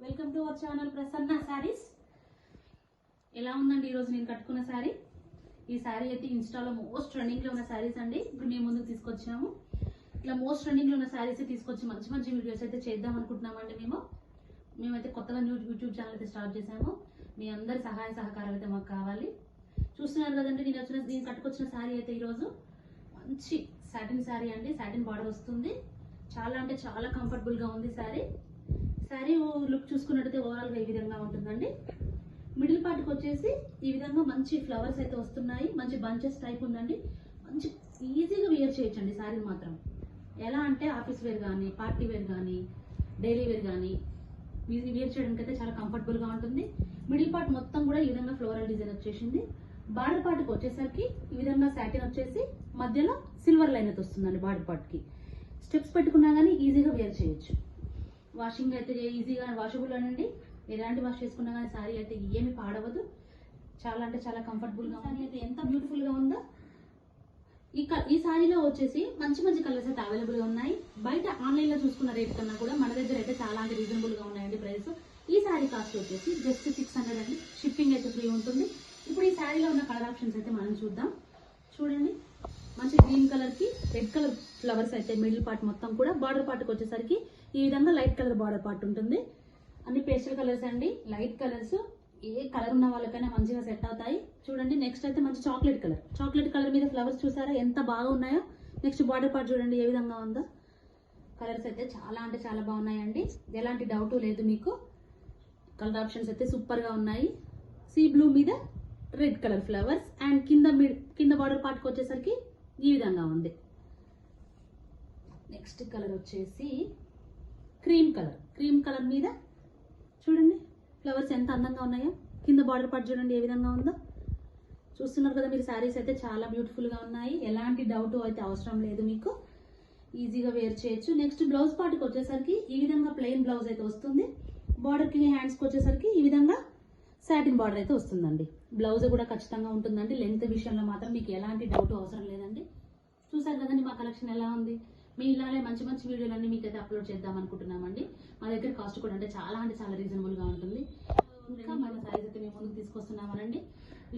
Welcome to our channel Prasanna saris. ఎలా ఉందండి ఈరోజు నేను కట్టుకున్న సారీ? ఈ సారీ అయితే ఇన్స్టాలో మోస్ట్ ట్రెండింగ్లో ఉన్న సారీస్ అండి. ఇప్పుడు మేము ముందుకు తీసుకొచ్చాము. ఇట్లా మోస్ట్ ట్రెండింగ్లో ఉన్న సారీస్ తీసుకొచ్చి మంచి మంచి వీడియోస్ అయితే చేద్దాం అనుకుంటున్నామండి. మేమైతే కొత్తగా యూట్యూబ్ ఛానల్ అయితే స్టార్ట్ చేసాము. మీ అందరి సహాయ సహకారాలు అయితే మాకు కావాలి. చూస్తున్నారు కదండి, నేను కట్టుకొచ్చిన సారీ అయితే ఈరోజు మంచి సాటిన్ సారీ అండి. సాటిన్ బార్డర్ వస్తుంది. చాలా అంటే చాలా కంఫర్టబుల్గా ఉంది సారీ. సారీ లుక్ చూసుకున్నట్టయితే ఓవరాల్గా ఈ విధంగా ఉంటుందండి. మిడిల్ పార్ట్కి వచ్చేసి ఈ విధంగా మంచి ఫ్లవర్స్ అయితే వస్తున్నాయి. మంచి బంచెస్ టైప్ ఉందండి. మంచి ఈజీగా వేర్ చేయొచ్చండి సారీ మాత్రం. ఎలా అంటే ఆఫీస్ వేర్ కానీ, పార్టీ వేర్ కానీ, డైలీ వేర్ కానీ వేర్ చేయడానికి అయితే చాలా కంఫర్టబుల్గా ఉంటుంది. మిడిల్ పార్ట్ మొత్తం కూడా ఈ విధంగా ఫ్లోరల్ డిజైన్ వచ్చేసింది. బార్డర్ పార్ట్కి వచ్చేసరికి ఈ విధంగా సాటిన్ వచ్చేసి మధ్యలో సిల్వర్ లైన్ అయితే వస్తుందండి. బార్డర్ పార్ట్కి స్టెప్స్ పెట్టుకున్నా కానీ ఈజీగా వేర్ చేయొచ్చు. వాషింగ్ అయితే ఈజీగా వాషబుల్ అనండి. ఎలాంటి వాష్ చేసుకున్నా కానీ సారీ అయితే ఏమి పాడవదు. చాలా అంటే చాలా కంఫర్టబుల్గా సారీ అయితే ఎంత బ్యూటిఫుల్గా ఉందో. ఈ సారీలో వచ్చేసి మంచి మంచి కలర్స్ అయితే అవైలబుల్గా ఉన్నాయి. బయట ఆన్లైన్లో చూసుకున్న రేట్ కన్నా కూడా మన దగ్గర అయితే చాలా అంటే రీజనబుల్గా ఉన్నాయండి ప్రైస్. ఈ సారీ కాస్ట్ వచ్చేసి జస్ట్ 600 అండి. షిప్పింగ్ అయితే ఫ్రీ ఉంటుంది. ఇప్పుడు ఈ సారీలో ఉన్న కలర్ ఆప్షన్స్ అయితే మనం చూద్దాం. చూడండి, మంచి గ్రీన్ కలర్కి రెడ్ కలర్ ఫ్లవర్స్ అయితే మిడిల్ పార్ట్ మొత్తం కూడా. బార్డర్ పార్ట్కి వచ్చేసరికి ఈ విధంగా లైట్ కలర్ బార్డర్ పార్ట్ ఉంటుంది. అన్ని పేస్టల్ కలర్స్ అండి, లైట్ కలర్స్. ఏ కలర్ ఉన్న వాళ్ళకైనా మంచిగా సెట్ అవుతాయి. చూడండి, నెక్స్ట్ అయితే మంచి చాక్లెట్ కలర్ మీద ఫ్లవర్స్ చూసారా ఎంత బాగా ఉన్నాయో. నెక్స్ట్ బార్డర్ పార్ట్ చూడండి ఏ విధంగా ఉందో. కలర్స్ అయితే చాలా అంటే చాలా బాగున్నాయండి. ఎలాంటి డౌట్ లేదు మీకు. కలర్ ఆప్షన్స్ అయితే సూపర్గా ఉన్నాయి. సీ బ్లూ మీద రెడ్ కలర్ ఫ్లవర్స్ అండ్ కింద బార్డర్ పార్ట్కి వచ్చేసరికి ఈ విధంగా ఉంది. నెక్స్ట్ కలర్ వచ్చేసి క్రీమ్ కలర్ మీద చూడండి ఫ్లవర్స్ ఎంత అందంగా ఉన్నాయో. కింద బార్డర్ పార్ట్ చూడండి ఏ విధంగా ఉందో. చూస్తున్నారు కదా మీరు, శారీస్ అయితే చాలా బ్యూటిఫుల్గా ఉన్నాయి. ఎలాంటి డౌట్ అయితే అవసరం లేదు మీకు. ఈజీగా వేర్ చేయొచ్చు. నెక్స్ట్ బ్లౌజ్ పార్ట్కి వచ్చేసరికి ఈ విధంగా ప్లెయిన్ బ్లౌజ్ అయితే వస్తుంది. బార్డర్కి హ్యాండ్స్కి వచ్చేసరికి ఈ విధంగా సాటిన్ బార్డర్ అయితే వస్తుందండి. బ్లౌజ్ కూడా ఖచ్చితంగా ఉంటుందండి. లెంత్ విషయంలో మాత్రం మీకు ఎలాంటి డౌట్ అవసరం లేదండి. చూసారు కదండి మా కలెక్షన్ ఎలా ఉంది. మీ ఇలానే మంచి మంచి వీడియోలన్నీ మీకైతే అప్లోడ్ చేద్దాం అనుకుంటున్నామండి. మా దగ్గర కాస్ట్ కూడా అంటే చాలా రీజనబుల్గా ఉంటుంది. ఇంకా మన సారీస్ అయితే మేము ముందుకు తీసుకొస్తున్నామనండి.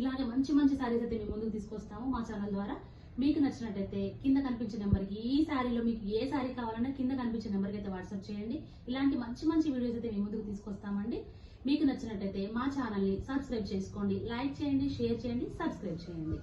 ఇలాగే మంచి మంచి సారీస్ అయితే మేము ముందుకు తీసుకొస్తాము మా ఛానల్ ద్వారా. మీకు నచ్చినట్టయితే కింద కనిపించే నెంబర్కి, ఈ సారీలో మీకు ఏ సారీ కావాలన్నా కింద కనిపించే నెంబర్కి అయితే వాట్సాప్ చేయండి. ఇలాంటి మంచి మంచి వీడియోస్ అయితే మేము ముందుకు తీసుకొస్తామండి. మీకు నచ్చినట్టయితే మా ఛానల్ని సబ్స్క్రైబ్ చేసుకోండి, లైక్ చేయండి, షేర్ చేయండి, సబ్స్క్రైబ్ చేయండి.